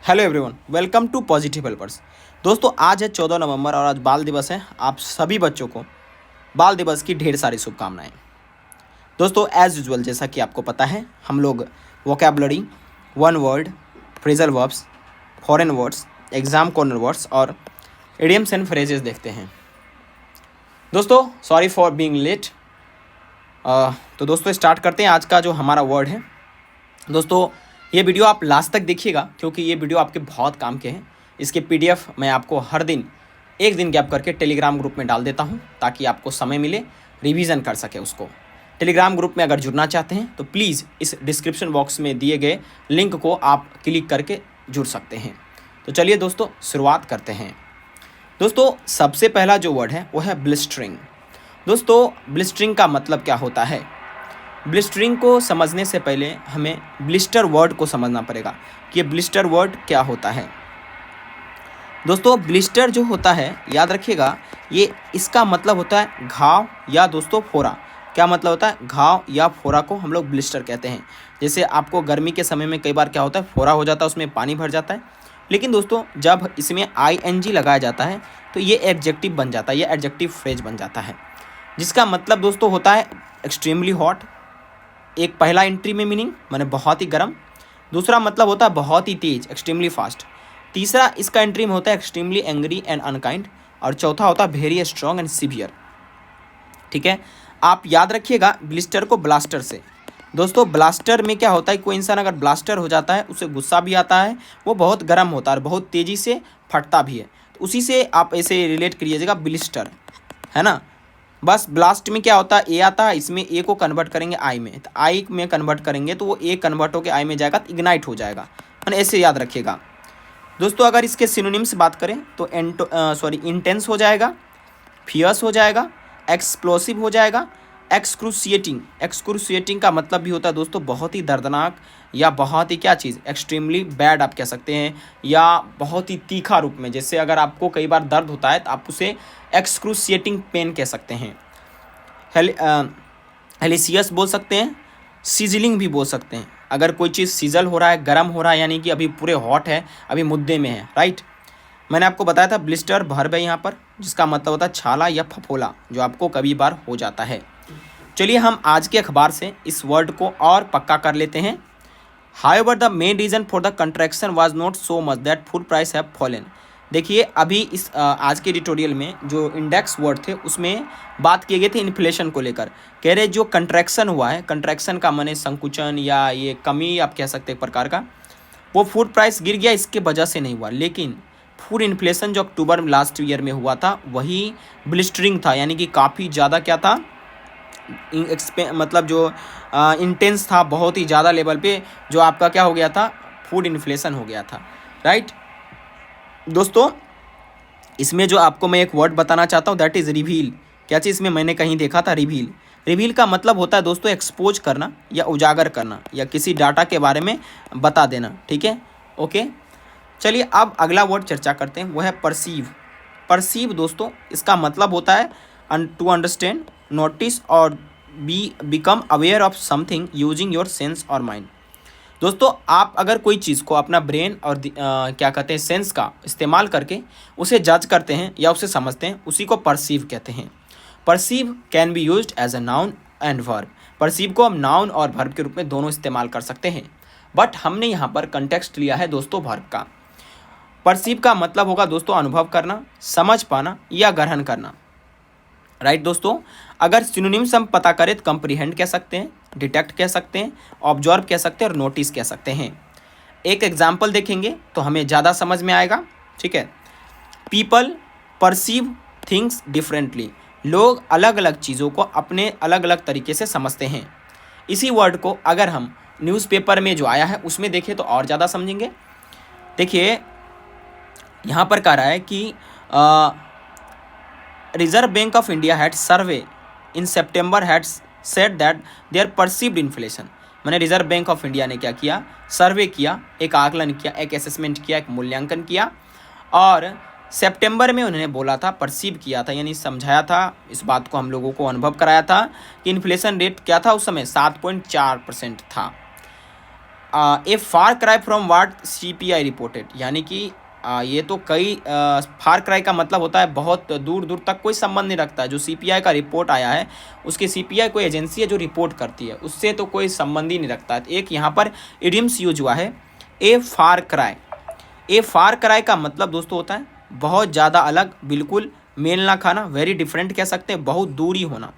Hello everyone, welcome to positive helpers. दोस्तों, आज है 14 नवंबर और आज बाल दिवस है। आप सभी बच्चों को बाल दिवस की ढेर सारी शुभकामनाएं। दोस्तों, एज यूजुअल जैसा कि आपको पता है, हम लोग vocabulary, one word, phrasal verbs, foreign words, exam corner words और इडियम्स एंड फ्रेजेस देखते हैं। दोस्तों, सॉरी फॉर बीइंग लेट। तो दोस्तों स्टार्ट करते हैं आज का जो हमारा वर्ड है। दोस्तों, ये वीडियो आप लास्ट तक देखिएगा क्योंकि ये वीडियो आपके बहुत काम के हैं। इसके पीडीएफ मैं आपको हर दिन एक दिन गैप करके टेलीग्राम ग्रुप में डाल देता हूं ताकि आपको समय मिले रिवीजन कर सके उसको। टेलीग्राम ग्रुप में अगर जुड़ना चाहते हैं तो प्लीज़ इस डिस्क्रिप्शन बॉक्स में दिए गए लिंक को आप क्लिक करके जुड़ सकते हैं। तो चलिए दोस्तों शुरुआत करते हैं। दोस्तों, सबसे पहला जो वर्ड है वो है ब्लिस्टरिंग। दोस्तों, ब्लिस्टरिंग का मतलब क्या होता है? ब्लिस्टरिंग को समझने से पहले हमें ब्लिस्टर वर्ड को समझना पड़ेगा कि ये ब्लिस्टर वर्ड क्या होता है। दोस्तों, ब्लिस्टर जो होता है, याद रखिएगा, ये इसका मतलब होता है घाव या दोस्तों फोड़ा। क्या मतलब होता है? घाव या फोड़ा को हम लोग ब्लिस्टर कहते हैं। जैसे आपको गर्मी के समय में कई बार क्या होता है, फोड़ा हो जाता है, उसमें पानी भर जाता है। लेकिन दोस्तों, जब इसमें ING लगाया जाता है तो ये एडजेक्टिव बन जाता है, ये एडजेक्टिव फ्रेज बन जाता है, जिसका मतलब दोस्तों होता है एक्सट्रीमली हॉट। एक पहला एंट्री में मीनिंग माने बहुत ही गर्म। दूसरा मतलब होता है बहुत ही तेज, एक्सट्रीमली फास्ट। तीसरा इसका एंट्री में होता है एक्सट्रीमली एंग्री एंड अनकाइंड। और चौथा होता है वेरी स्ट्रॉन्ग एंड सीवियर। ठीक है, आप याद रखिएगा ब्लिस्टर को ब्लास्टर से। दोस्तों, ब्लास्टर में क्या होता है, कोई इंसान अगर ब्लास्टर हो जाता है उसे गुस्सा भी आता है, वो बहुत गर्म होता है और बहुत तेज़ी से फटता भी है। तो उसी से आप ऐसे रिलेट करिएगा ब्लिस्टर, है ना। बस ब्लास्ट में क्या होता है, ए आता है, इसमें ए को कन्वर्ट करेंगे आई में, तो आई में कन्वर्ट करेंगे तो वो ए कन्वर्ट होकर आई में जाएगा तो इग्नाइट हो जाएगा, मैंने ऐसे याद रखिएगा। दोस्तों, अगर इसके सिनोनिम से बात करें तो इंटेंस हो जाएगा, फियर्स हो जाएगा, एक्सप्लोसिव हो जाएगा, एक्सक्रूसिएटिंग। एक्सक्रूसिएटिंग का मतलब भी होता है दोस्तों बहुत ही दर्दनाक या बहुत ही क्या चीज़, एक्सट्रीमली बैड आप कह सकते हैं, या बहुत ही तीखा रूप में। जैसे अगर आपको कई बार दर्द होता है तो आप उसे एक्सक्रूसिएटिंग पेन कह सकते हैं। हेलिसियस बोल सकते हैं, सीजलिंग भी बोल सकते हैं। अगर कोई चीज़ सीजल हो रहा है, गर्म हो रहा है, यानी कि अभी पूरे हॉट है, अभी मुद्दे में है, राइट। मैंने आपको बताया था ब्लिस्टर वर्ब है यहाँ पर, जिसका मतलब होता है छाला या फफोला, जो आपको कभी बार हो जाता है। चलिए हम आज के अखबार से इस वर्ड को और पक्का कर लेते हैं। However, the main reason for the contraction was not so much that food price have fallen. देखिए, अभी इस आज के एडिटोरियल में जो इंडेक्स वर्ड थे उसमें बात किए गए थे इन्फ्लेशन को लेकर। कह रहे जो कंट्रैक्शन हुआ है, कंट्रैक्शन का माने संकुचन या ये कमी आप कह सकते हैं एक प्रकार का, वो फूड प्राइस गिर गया इसके वजह से नहीं हुआ। लेकिन फूड इन्फ्लेशन जो अक्टूबर में लास्ट ईयर में हुआ था वही ब्लिस्टरिंग था, यानी कि काफ़ी ज़्यादा क्या था, मतलब जो इंटेंस था, बहुत ही ज़्यादा लेवल पे जो आपका क्या हो गया था, फूड इन्फ्लेशन हो गया था, राइट। दोस्तों, इसमें जो आपको मैं एक वर्ड बताना चाहता हूँ दैट इज़ रिवील। क्या चीज़ इसमें मैंने कहीं देखा था, रिवील। रिवील का मतलब होता है दोस्तों एक्सपोज करना या उजागर करना या किसी डाटा के बारे में बता देना, ठीक है, ओके। चलिए अब अगला वर्ड चर्चा करते हैं, वो है परसीव। परसीव दोस्तों, इसका मतलब होता है टू अंडरस्टैंड, नोटिस और become aware of something using your sense और माइंड। दोस्तों, आप अगर कोई चीज़ को अपना ब्रेन और क्या कहते हैं सेंस का इस्तेमाल करके उसे जज करते हैं या उसे समझते हैं, उसी को परसीव कहते हैं। Perceive can be used as a noun and verb. Perceive को हम नाउन और वर्ब के रूप में दोनों इस्तेमाल कर सकते हैं, बट हमने यहाँ पर कंटेक्स्ट लिया है दोस्तों वर्ब का। परसीव का मतलब होगा दोस्तों अनुभव करना, समझ पाना या ग्रहण करना, राइट दोस्तों। अगर सिनोनिम्स हम पता करें तो कंप्रीहेंड कह सकते हैं, डिटेक्ट कह सकते हैं, ऑब्जर्व कह सकते हैं और नोटिस कह सकते हैं। एक एग्जाम्पल देखेंगे तो हमें ज़्यादा समझ में आएगा, ठीक है। People perceive things differently. लोग अलग अलग चीज़ों को अपने अलग अलग तरीके से समझते हैं। इसी वर्ड को अगर हम न्यूज़पेपर में जो आया है उसमें देखें तो और ज़्यादा समझेंगे। देखिए, यहाँ पर कह रहा है कि Reserve Bank of India had survey in September had said that their perceived inflation. मैंने रिजर्व बैंक ऑफ इंडिया ने क्या किया, सर्वे किया, एक आकलन किया, एक असेसमेंट किया, एक मूल्यांकन किया, और सितंबर में उन्होंने बोला था, परसीव किया था, यानी समझाया था, इस बात को हम लोगों को अनुभव कराया था कि इन्फ्लेशन रेट क्या था उस समय 7.4% था। A far cry from what CPI reported, यानी कि ये तो कई फार क्राई का मतलब होता है बहुत दूर दूर तक कोई संबंध नहीं रखता है। जो CPI का रिपोर्ट आया है, उसकी CPI कोई एजेंसी है जो रिपोर्ट करती है, उससे तो कोई संबंध ही नहीं रखता है। एक यहाँ पर इडियम्स यूज हुआ है, ए फार क्राई। ए फार क्राई का मतलब दोस्तों होता है बहुत ज़्यादा अलग, बिल्कुल मेल ना खाना, वेरी डिफरेंट कह सकते हैं, बहुत दूरी होना।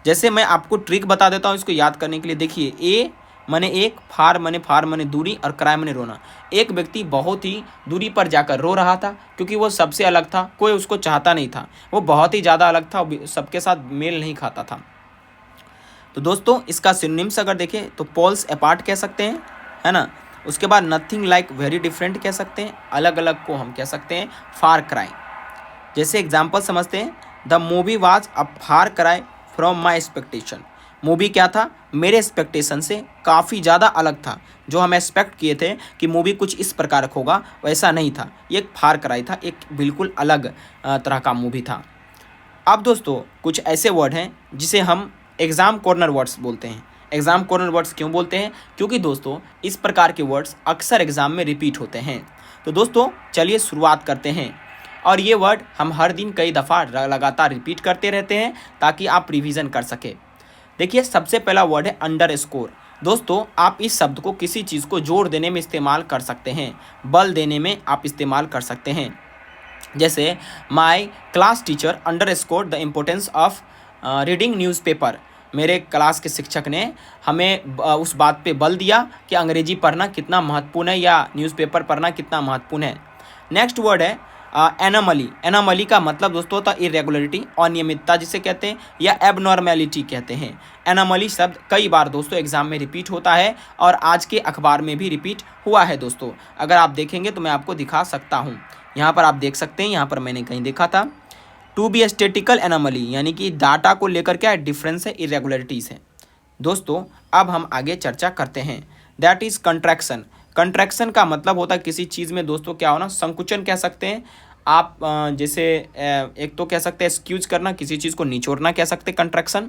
जैसे मैं आपको ट्रिक बता देता हूँ इसको याद करने के लिए। देखिए, ए माने एक, फार माने दूरी, और क्राई माने रोना। एक व्यक्ति बहुत ही दूरी पर जाकर रो रहा था क्योंकि वो सबसे अलग था, कोई उसको चाहता नहीं था, वो बहुत ही ज़्यादा अलग था, सबके साथ मेल नहीं खाता था। तो दोस्तों इसका सिनोनिम्स अगर देखें तो पोल्स अपार्ट कह सकते हैं, है ना। उसके बाद नथिंग लाइक, वेरी डिफरेंट कह सकते हैं, अलग अलग को हम कह सकते हैं फार क्राई। जैसे एग्जाम्पल समझते हैं, the movie was a far cry from my expectation. Movie क्या था, मेरे एक्सपेक्टेशन से काफ़ी ज़्यादा अलग था। जो हम एक्सपेक्ट किए थे कि मूवी कुछ इस प्रकार होगा, वैसा नहीं था। ये एक फार क्राई था, एक बिल्कुल अलग तरह का मूवी था। अब दोस्तों कुछ ऐसे वर्ड हैं जिसे हम एग्ज़ाम कॉर्नर वर्ड्स बोलते हैं। एग्ज़ाम कॉर्नर वर्ड्स क्यों बोलते हैं? क्योंकि दोस्तों इस प्रकार के वर्ड्स अक्सर एग्ज़ाम में रिपीट होते हैं। तो दोस्तों चलिए शुरुआत करते हैं, और ये वर्ड हम हर दिन कई दफ़ा लगातार रिपीट करते रहते हैं ताकि आप रिवीजन कर सके। देखिए, सबसे पहला वर्ड है अंडरस्कोर। दोस्तों आप इस शब्द को किसी चीज़ को जोर देने में इस्तेमाल कर सकते हैं, बल देने में आप इस्तेमाल कर सकते हैं। जैसे my class teacher underscore the importance of reading newspaper. मेरे क्लास के शिक्षक ने हमें उस बात पे बल दिया कि अंग्रेजी पढ़ना कितना महत्वपूर्ण है, या न्यूज़पेपर पढ़ना कितना महत्वपूर्ण है। नेक्स्ट वर्ड है एनोमली। एनोमली का मतलब दोस्तों होता है इरेगुलरिटी, अनियमितता जिसे कहते हैं, या एबनॉर्मेलिटी कहते हैं। एनोमली शब्द कई बार दोस्तों एग्जाम में रिपीट होता है, और आज के अखबार में भी रिपीट हुआ है दोस्तों। अगर आप देखेंगे तो मैं आपको दिखा सकता हूँ। यहाँ पर आप देख सकते हैं, यहाँ पर मैंने कहीं देखा था टू बी स्टेटिकल एनोमली, यानी कि डाटा को लेकर क्या डिफरेंस है, इरेगुलरिटीज़ है। दोस्तों अब हम आगे चर्चा करते हैं, दैट इज़ कंट्रैक्शन। कंट्रैक्शन का मतलब होता है किसी चीज़ में दोस्तों क्या होना, संकुचन कह सकते हैं आप। जैसे एक तो कह सकते हैं स्क्यूज करना, किसी चीज़ को निचोड़ना कह सकते हैं कंट्रैक्शन।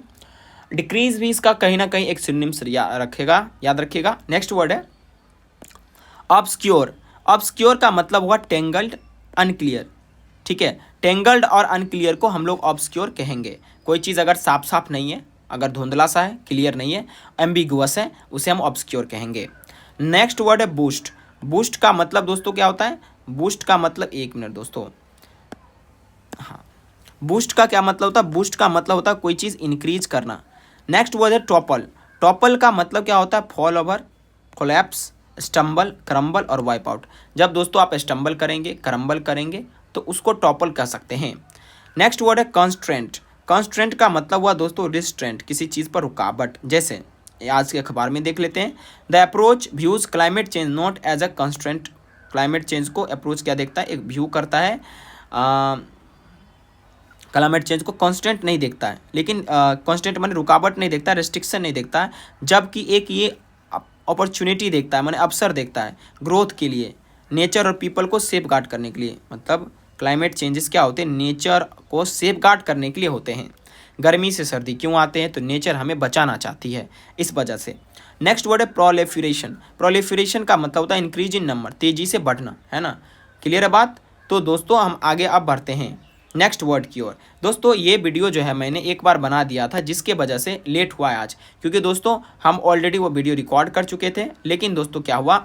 डिक्रीज भी इसका कहीं ना कहीं एक सिनोनिम्स रखेगा, याद रखिएगा। नेक्स्ट वर्ड है ऑब्सक्योर। ऑब्सक्योर का मतलब हुआ टेंगल्ड, अनक्लियर। ठीक है, टेंगल्ड और अनक्लियर को हम लोग ऑब्सक्योर कहेंगे। कोई चीज़ अगर साफ साफ नहीं है, अगर धुंधला सा है, क्लियर नहीं है, एम्बिगुअस है, उसे हम ऑब्सक्योर कहेंगे। नेक्स्ट वर्ड है बूस्ट। बूस्ट का मतलब दोस्तों क्या होता है? बूस्ट का मतलब, एक मिनट दोस्तों, हाँ, बूस्ट का क्या मतलब होता है? बूस्ट का मतलब होता है कोई चीज़ इंक्रीज करना। नेक्स्ट वर्ड है टॉपल। टॉपल का मतलब क्या होता है? Fall over, collapse, stumble, crumble और वाइप आउट। जब दोस्तों आप स्टम्बल करेंगे, क्रम्बल करेंगे, तो उसको टॉपल कह सकते हैं। नेक्स्ट वर्ड है कॉन्स्ट्रेंट। कॉन्स्ट्रेंट का मतलब हुआ दोस्तों रिस्ट्रेंट, किसी चीज़ पर रुकावट। जैसे आज के अखबार में देख लेते हैं, the approach views climate change not as a constraint. Climate change को अप्रोच क्या देखता है? एक व्यू करता है, क्लाइमेट चेंज को कांस्टेंट नहीं देखता है। लेकिन कांस्टेंट माने रुकावट नहीं देखता, रेस्ट्रिक्शन नहीं देखता है, जबकि एक ये अपॉर्चुनिटी देखता है, माने अवसर देखता है ग्रोथ के लिए, नेचर और पीपल को सेफ गार्ड करने के लिए। मतलब क्लाइमेट चेंजेस क्या होते हैं? नेचर को सेफ गार्ड करने के लिए होते हैं। गर्मी से सर्दी क्यों आते हैं? तो नेचर हमें बचाना चाहती है, इस वजह से। नेक्स्ट वर्ड है प्रोलिफरेशन। प्रोलिफरेशन का मतलब होता है इंक्रीज इन नंबर, तेजी से बढ़ना, है ना। क्लियर है बात? तो दोस्तों हम आगे अब बढ़ते हैं नेक्स्ट वर्ड की ओर। दोस्तों ये वीडियो जो है मैंने एक बार बना दिया था, जिसके वजह से लेट हुआ है आज, क्योंकि दोस्तों हम ऑलरेडी वो वीडियो रिकॉर्ड कर चुके थे। लेकिन दोस्तों क्या हुआ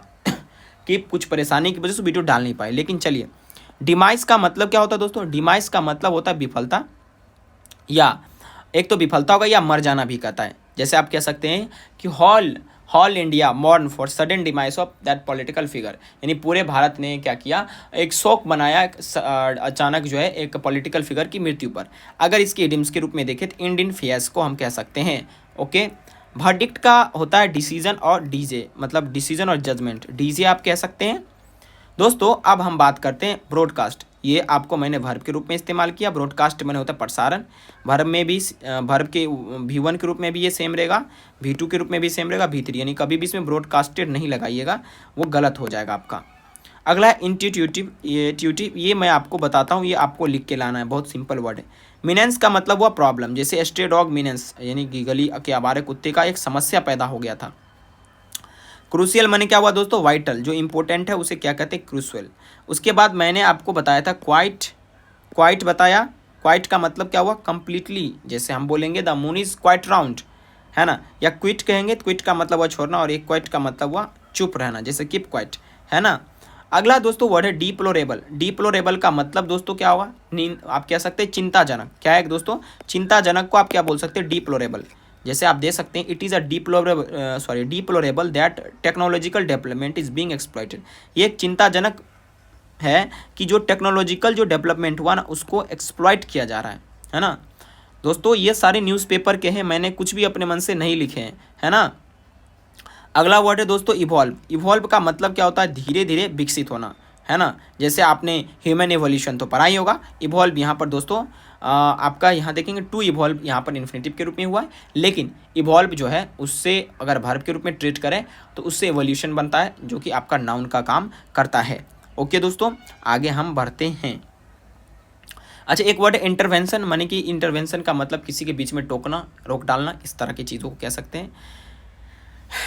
कि कुछ परेशानी की वजह से वीडियो डाल नहीं पाए। लेकिन चलिए, डिमाइस का मतलब क्या होता है दोस्तों? डिमाइस का मतलब होता है विफलता, या एक तो विफलता होगा या मर जाना भी कहता है। जैसे आप कह सकते हैं कि whole India mourn for sudden demise of that political figure, यानी पूरे भारत ने क्या किया, एक शोक मनाया अचानक जो है एक पॉलिटिकल फिगर की मृत्यु पर। अगर इसके इडियम्स के रूप में देखें तो इंड इन फेयर्स को हम कह सकते हैं। ओके, वर्डिक्ट का होता है डिसीजन और डीजे, मतलब डिसीजन और जजमेंट, डीजे आप कह सकते हैं। दोस्तों अब हम बात करते हैं ब्रॉडकास्ट। ये आपको मैंने वर्ब के रूप में इस्तेमाल किया, ब्रॉडकास्ट मैंने होता है प्रसारण। वर्ब में भी, वर्ब के V1 के रूप में भी ये सेम रहेगा, V2 के रूप में भी सेम रहेगा, V3, यानी कभी भी इसमें ब्रॉडकास्टेड नहीं लगाइएगा, वो गलत हो जाएगा आपका। अगला है इंट्यूटिव। ये मैं आपको बताता हूँ, ये आपको लिख के लाना है, बहुत सिंपल वर्ड है। मिनेंस का मतलब हुआ प्रॉब्लम, जैसे स्ट्रे डॉग मिनेंस, यानी कि गली के आवारे कुत्ते का एक समस्या पैदा हो गया था। क्रूशियल माने क्या हुआ दोस्तों, वाइटल, जो इंपॉर्टेंट है उसे क्या कहते हैं, क्रूशियल। उसके बाद मैंने आपको बताया था क्वाइट, क्वाइट बताया, क्वाइट का मतलब क्या हुआ, कंप्लीटली, जैसे हम बोलेंगे the moon is quite round, है ना, या क्विट कहेंगे, क्विट का मतलब हुआ छोड़ना, और एक क्वाइट का मतलब हुआ चुप रहना, जैसे कीप क्वाइट, है ना। अगला दोस्तों वर्ड है डिप्लोरेबल। डिप्लोरेबल का मतलब दोस्तों क्या होगा, नींद, आप कह सकते हैं चिंताजनक। क्या है दोस्तों, चिंताजनक को आप क्या बोल सकते हैं, डिप्लोरेबल। जैसे आप दे सकते हैं it is a deplorable that technological development is being exploited. ये एक चिंताजनक है कि जो टेक्नोलॉजिकल जो डेवलपमेंट हुआ ना उसको एक्सप्लॉइट किया जा रहा है ना। दोस्तों ये सारे न्यूज़पेपर के हैं, मैंने कुछ भी अपने मन से नहीं लिखे हैं, है ना। अगला वर्ड है दोस्तों इवॉल्व। इवॉल्व का मतलब क्या होता है, धीरे धीरे विकसित होना, है ना। जैसे आपने ह्यूमन एवोल्यूशन तो पढ़ा ही होगा, इवॉल्व यहाँ पर दोस्तों आपका यहाँ देखेंगे टू इवॉल्व यहाँ पर इन्फिनेटिव के रूप में हुआ है, लेकिन इवॉल्व जो है उससे अगर वर्ब के रूप में ट्रीट करें तो उससे एवोल्यूशन बनता है, जो कि आपका नाउन का काम करता है। ओके दोस्तों, आगे हम बढ़ते हैं। अच्छा, एक वर्ड है इंटरवेंशन, माने कि इंटरवेंशन का मतलब किसी के बीच में टोकना, रोक डालना, इस तरह की चीज़ों को कह सकते हैं।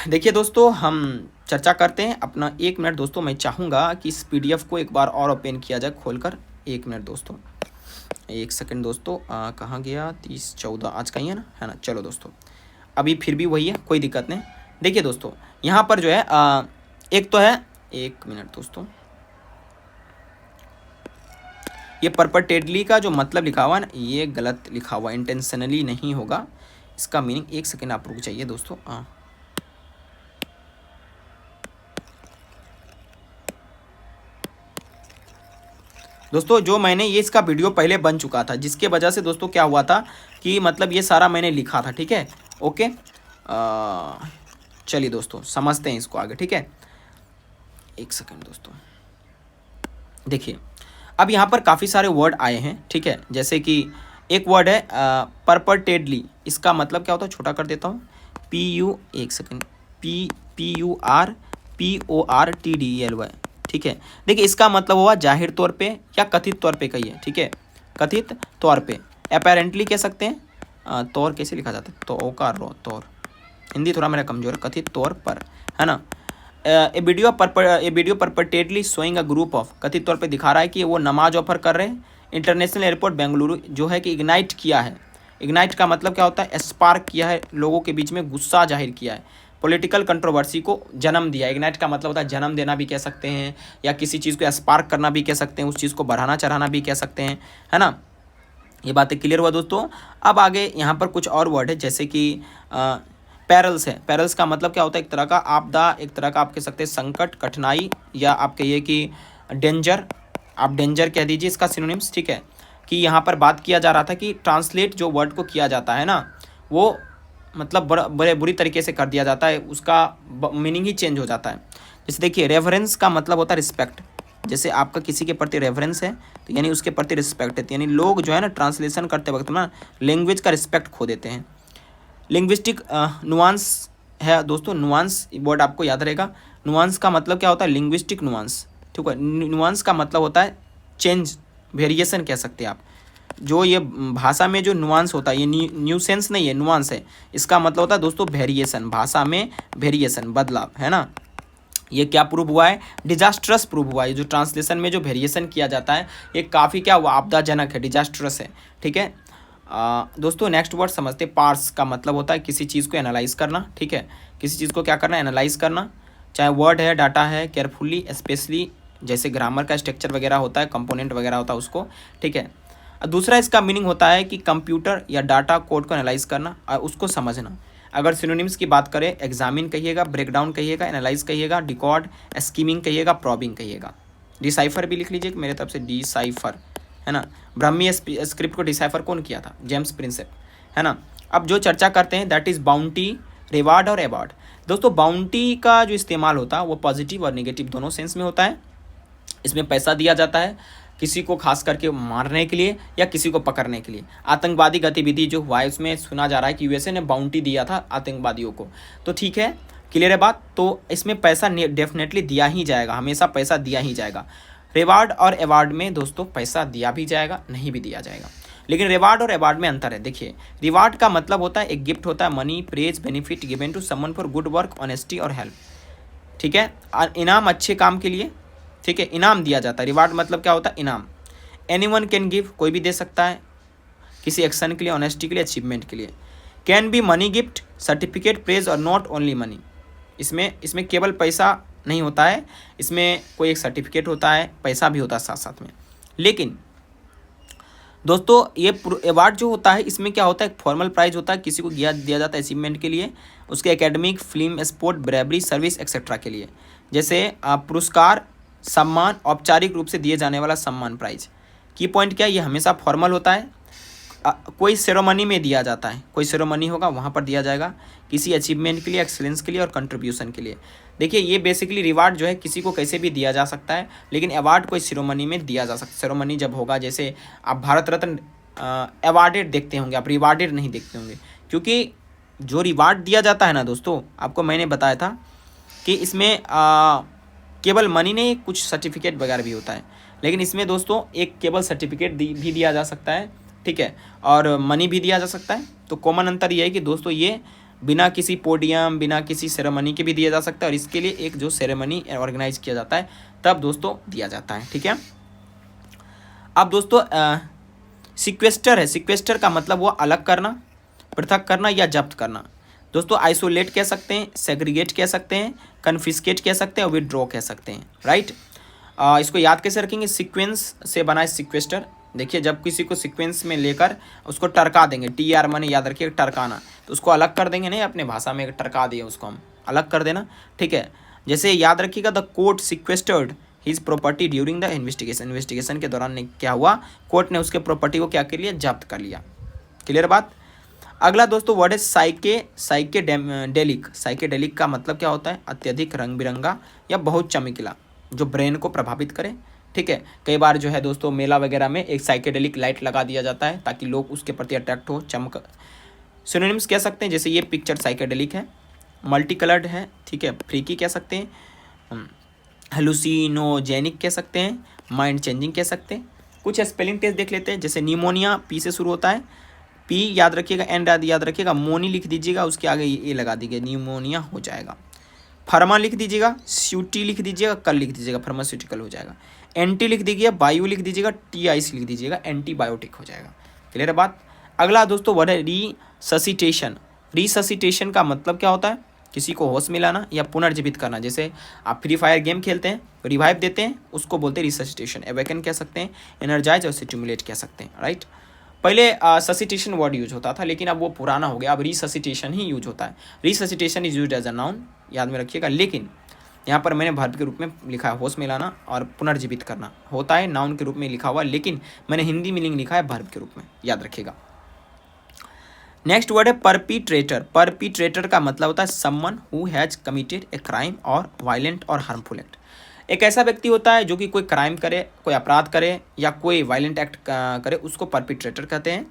देखिए दोस्तों, हम चर्चा करते हैं अपना। 1 मिनट दोस्तों, मैं चाहूँगा कि इस पीडीएफ को एक बार और ओपन किया जाए खोलकर। 1 मिनट दोस्तों, 1 सेकंड दोस्तों, कहाँ गया, 30/14 आज का ही है ना, चलो दोस्तों, अभी फिर भी वही है, कोई दिक्कत नहीं। देखिए दोस्तों, यहाँ पर जो है एक तो है, 1 मिनट दोस्तों, ये परपटेडली का जो मतलब लिखा हुआ है ना, ये गलत लिखा हुआ, इंटेंशनली नहीं होगा इसका मीनिंग। 1 सेकंड आप रुक जाइए दोस्तों। दोस्तों जो मैंने ये इसका वीडियो पहले बन चुका था, जिसके वजह से दोस्तों क्या हुआ था कि मतलब ये सारा मैंने लिखा था, ठीक है। ओके, चलिए दोस्तों समझते हैं इसको आगे, ठीक है। 1 सेकंड दोस्तों, देखिए अब यहाँ पर काफ़ी सारे वर्ड आए हैं, ठीक है। जैसे कि एक वर्ड है परपटेडली, इसका मतलब क्या होता है, छोटा कर देता हूँ, एक सेकंड, PURPORTDELY, ठीक है। देखिए इसका मतलब हुआ जाहिर तौर पे या कथित तौर पे कहिए, ठीक है, कथित तौर पे, अपेरेंटली कह सकते हैं। तौर कैसे लिखा जाता है, तो का रो, तौर, हिंदी थोड़ा मेरा कमजोर है, कथित तौर पर, है ना। A video purportedly showing a group of, कथित तौर पे दिखा रहा है कि वो नमाज ऑफर कर रहे हैं इंटरनेशनल एयरपोर्ट बेंगलुरु, जो है कि इग्नाइट किया है। इग्नाइट का मतलब क्या होता है, स्पार्क किया है, लोगों के बीच में गुस्सा जाहिर किया है, पॉलिटिकल कंट्रोवर्सी को जन्म दिया। इग्नाइट का मतलब होता है जन्म देना भी कह सकते हैं, या किसी चीज़ को स्पार्क करना भी कह सकते हैं, उस चीज़ को बढ़ाना चढ़ाना भी कह सकते हैं, है ना। ये बातें क्लियर हुआ दोस्तों। अब आगे यहाँ पर कुछ और वर्ड है, जैसे कि पैरल्स है। पैरल्स का मतलब क्या होता है, एक तरह का आपदा, एक तरह का आप कह सकते हैं संकट, कठिनाई, या आप कहिए कि डेंजर, आप डेंजर कह दीजिए इसका सिनोनिम्स, ठीक है। कि यहाँ पर बात किया जा रहा था कि ट्रांसलेट जो वर्ड को किया जाता है ना, वो मतलब बड़े बुरी तरीके से कर दिया जाता है, उसका मीनिंग ही चेंज हो जाता है। जैसे देखिए रेफरेंस का मतलब होता है रिस्पेक्ट, जैसे आपका किसी के प्रति रेफरेंस है तो यानी उसके प्रति रिस्पेक्ट है, यानी लोग जो है ना ट्रांसलेशन करते वक्त ना लैंग्वेज का रिस्पेक्ट खो देते हैं। लिंग्विस्टिक नुआंस है दोस्तों, नुआंस वर्ड आपको याद रहेगा। नुआंस का मतलब क्या होता है, लिंग्विस्टिक नुआंस, ठीक है। नुआंस का मतलब होता है चेंज, वेरिएशन कह सकते हैं आप। जो ये भाषा में जो नुआंस होता है, ये न्यूसेंस नहीं है, नुआंस है, इसका मतलब होता है दोस्तों वेरिएशन, भाषा में वेरिएशन, बदलाव, है ना। ये क्या प्रूव हुआ है, डिजास्ट्रस प्रूव हुआ है। जो ट्रांसलेशन में जो वेरिएशन किया जाता है ये काफ़ी क्या हुआ, आपदाजनक है, डिजास्ट्रस है, ठीक है। दोस्तों नेक्स्ट वर्ड समझते, पार्स का मतलब होता है किसी चीज़ को एनालाइज करना, ठीक है। किसी चीज़ को क्या करना, एनालाइज करना, चाहे वर्ड है, डाटा है, केयरफुली, स्पेशली, जैसे ग्रामर का स्ट्रक्चर वगैरह होता है, कंपोनेंट वगैरह होता है उसको, ठीक है। दूसरा इसका मीनिंग होता है कि कंप्यूटर या डाटा कोड को एनालाइज करना और उसको समझना। अगर सिनोनिम्स की बात करें, एग्जामिन कहिएगा, ब्रेकडाउन कहिएगा, एनालाइज कहिएगा, डिकॉर्ड, स्कीमिंग कहिएगा, प्रॉबिंग कहिएगा, डिसाइफर भी लिख लीजिए मेरे तरफ से, डिसाइफर, है ना। ब्राह्मी स्क्रिप्ट को डिसाइफर कौन किया था, जेम्स प्रिंसेप, है ना। अब जो चर्चा करते हैं दैट इज़ बाउंटी, रिवार्ड और अवार्ड। दोस्तों बाउंटी का जो इस्तेमाल होता है वो पॉजिटिव और नेगेटिव दोनों सेंस में होता है। इसमें पैसा दिया जाता है किसी को खास करके मारने के लिए या किसी को पकड़ने के लिए। आतंकवादी गतिविधि जो हुआ है उसमें सुना जा रहा है कि यूएसए ने बाउंटी दिया था आतंकवादियों को, तो ठीक है, क्लियर है बात। तो इसमें पैसा डेफिनेटली दिया ही जाएगा, हमेशा पैसा दिया ही जाएगा। रिवार्ड और अवार्ड में दोस्तों पैसा दिया भी जाएगा, नहीं भी दिया जाएगा, लेकिन रिवार्ड और अवार्ड में अंतर है। देखिए रिवार्ड का मतलब होता है एक गिफ्ट होता है, money, praise, benefit given to someone for good work, honesty और हेल्प। ठीक है। इनाम अच्छे काम के लिए, ठीक है, इनाम दिया जाता है। रिवार्ड मतलब क्या होता है, इनाम। एनीवन कैन गिव, कोई भी दे सकता है किसी एक्शन के लिए, ऑनेस्टी के लिए, अचीवमेंट के लिए। Can be money gift, certificate, praise और नॉट ओनली मनी। इसमें केवल पैसा नहीं होता है, इसमें कोई एक सर्टिफिकेट होता है, पैसा भी होता है साथ साथ में। लेकिन दोस्तों ये अवार्ड जो होता है इसमें क्या होता है, एक फॉर्मल प्राइज होता है, किसी को दिया जाता है अचीवमेंट के लिए, उसके academic, film, sport, bravery, service etcetera के लिए। जैसे पुरस्कार, सम्मान, औपचारिक रूप से दिए जाने वाला सम्मान प्राइज। की पॉइंट क्या है, ये हमेशा फॉर्मल होता है, कोई सेरेमनी में दिया जाता है, कोई सेरेमनी होगा वहाँ पर दिया जाएगा, किसी अचीवमेंट के लिए, एक्सीलेंस के लिए और कंट्रीब्यूशन के लिए। देखिए ये बेसिकली रिवार्ड जो है किसी को कैसे भी दिया जा सकता है, लेकिन अवार्ड कोई सेरेमनी में दिया जा सकता है। सेरेमनी जब होगा, जैसे आप भारत रत्न अवार्डेड देखते होंगे, आप रिवार्डेड नहीं देखते होंगे, क्योंकि जो रिवार्ड दिया जाता है ना दोस्तों, आपको मैंने बताया था कि इसमें केवल मनी नहीं, कुछ सर्टिफिकेट वगैरह भी होता है। लेकिन इसमें दोस्तों एक केवल सर्टिफिकेट भी दिया जा सकता है, ठीक है, और मनी भी दिया जा सकता है। तो कॉमन अंतर ये है कि दोस्तों ये बिना किसी पोडियम, बिना किसी सेरेमनी के भी दिया जा सकता है, और इसके लिए एक जो सेरेमनी ऑर्गेनाइज किया जाता है तब दोस्तों दिया जाता है, ठीक है। अब दोस्तों सिक्वेस्टर है, सिक्वेस्टर का मतलब वो अलग करना, पृथक करना या जब्त करना। दोस्तों आइसोलेट कह सकते हैं, सेग्रीगेट कह सकते हैं, कन्फिस्केट कह सकते हैं और विदड्रॉ कह सकते हैं, राइट। इसको याद कैसे रखेंगे, सीक्वेंस से बना है सिक्वेस्टर। देखिए जब किसी को सीक्वेंस में लेकर उसको टरका देंगे, TR माने याद रखिए टरकाना, तो उसको अलग कर देंगे, नहीं अपने भाषा में टरका दिए उसको हम अलग कर देना, ठीक है। जैसे याद रखिएगा, the court sequestered his property during the investigation, investigation के दौरान क्या हुआ, कोर्ट ने उसके प्रॉपर्टी को क्या कर लिया, जब्त कर लिया। क्लियर बात। अगला दोस्तों वर्ड है साइकेडेलिक। साइकेडेलिक का मतलब क्या होता है, अत्यधिक रंग बिरंगा या बहुत चमकीला, जो ब्रेन को प्रभावित करे, ठीक है। कई बार जो है दोस्तों मेला वगैरह में एक साइकेडेलिक लाइट लगा दिया जाता है ताकि लोग उसके प्रति अट्रैक्ट हो, चमक। सिनोनिम्स कह सकते हैं, जैसे ये पिक्चर साइकेडेलिक है, मल्टी कलर्ड है, ठीक है, फ्रीकी कह सकते हैं, हेलुसिनोजेनिक कह सकते हैं, माइंड चेंजिंग कह सकते हैं। कुछ स्पेलिंग टेस्ट देख लेते हैं, जैसे निमोनिया पी से शुरू होता है, पी याद रखिएगा, एंड याद रखिएगा, मोनी लिख दीजिएगा, उसके आगे ये लगा दीजिए, निमोनिया हो जाएगा। फार्मा लिख दीजिएगा, स्यूटी लिख दीजिएगा, कल लिख दीजिएगा, फार्मास्यूटिकल हो जाएगा। एंटी लिख दीजिएगा, बायो लिख दीजिएगा, TIC लिख दीजिएगा, एंटीबायोटिक हो जाएगा। क्लियर है बात। अगला दोस्तों वर्ड है रिससिटेशन। रिससिटेशन का मतलब क्या होता है, किसी को होश मिलाना या पुनर्जीवित करना। जैसे आप फ्री फायर गेम खेलते हैं, रिवाइव देते हैं, उसको बोलते हैं रिससिटेशन। एवेकन कह सकते हैं, एनर्जाइज और स्टिमुलेट कह सकते हैं, राइट। पहले ससिटेशन वर्ड यूज होता था, लेकिन अब वो पुराना हो गया, अब रिससिटेशन ही यूज होता है। Resuscitation is used as a noun, याद में रखिएगा। लेकिन यहाँ पर मैंने वर्ब के रूप में लिखा है, होश मिलाना और पुनर्जीवित करना होता है नाउन के रूप में लिखा हुआ, लेकिन मैंने हिंदी मीनिंग लिखा है वर्ब के रूप में, याद रखिएगा। नेक्स्ट वर्ड है परपीट्रेटर। परपीट्रेटर का मतलब होता है someone who has committed a crime और वायलेंट और हार्मफुल एक्ट। एक ऐसा व्यक्ति होता है जो कि कोई क्राइम करे, कोई अपराध करे या कोई वायलेंट एक्ट करे, उसको परपीट्रेटर कहते हैं।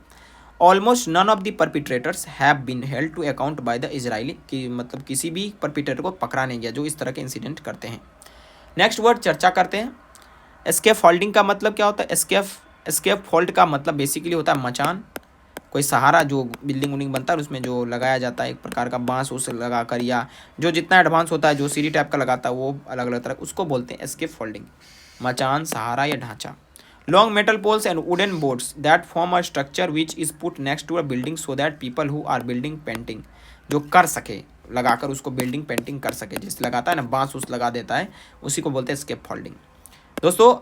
Almost none of the perpetrators have been held to account by the Israeli, कि मतलब किसी भी परपिट्रेटर को पकड़ा नहीं गया जो इस तरह के इंसिडेंट करते हैं। नेक्स्ट वर्ड चर्चा करते हैं, एस्केप फोल्डिंग का मतलब क्या होता है। एस्केप फोल्ड का मतलब बेसिकली होता है मचान, कोई सहारा जो बिल्डिंग उल्डिंग बनता है उसमें जो लगाया जाता है, एक प्रकार का बांस उस लगा कर, या जो जितना एडवांस होता है, जो सीढ़ी टाइप का लगाता है वो अलग अलग तरह, उसको बोलते हैं एस्केप फोल्डिंग। मचान, सहारा या ढांचा। Long metal poles and wooden boards that form a structure which is put next to a building so that people who are building painting, जो कर सके लगाकर उसको बिल्डिंग पेंटिंग कर सके, जिस लगाता है ना बांस उस लगा देता है, उसी को बोलते हैं स्केप फोल्डिंग। दोस्तों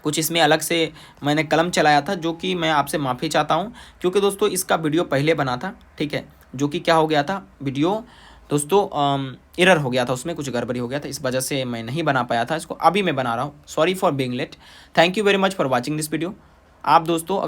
कुछ इसमें अलग से मैंने कलम चलाया था, जो कि मैं आपसे माफ़ी चाहता हूँ, क्योंकि दोस्तों इसका वीडियो पहले बना था, ठीक है, जो कि क्या हो गया था, वीडियो दोस्तों एरर हो गया था, उसमें कुछ गड़बड़ी हो गया था, इस वजह से मैं नहीं बना पाया था इसको। अभी मैं बना रहा हूँ, sorry for being late. Thank you very much for watching this video. आप दोस्तों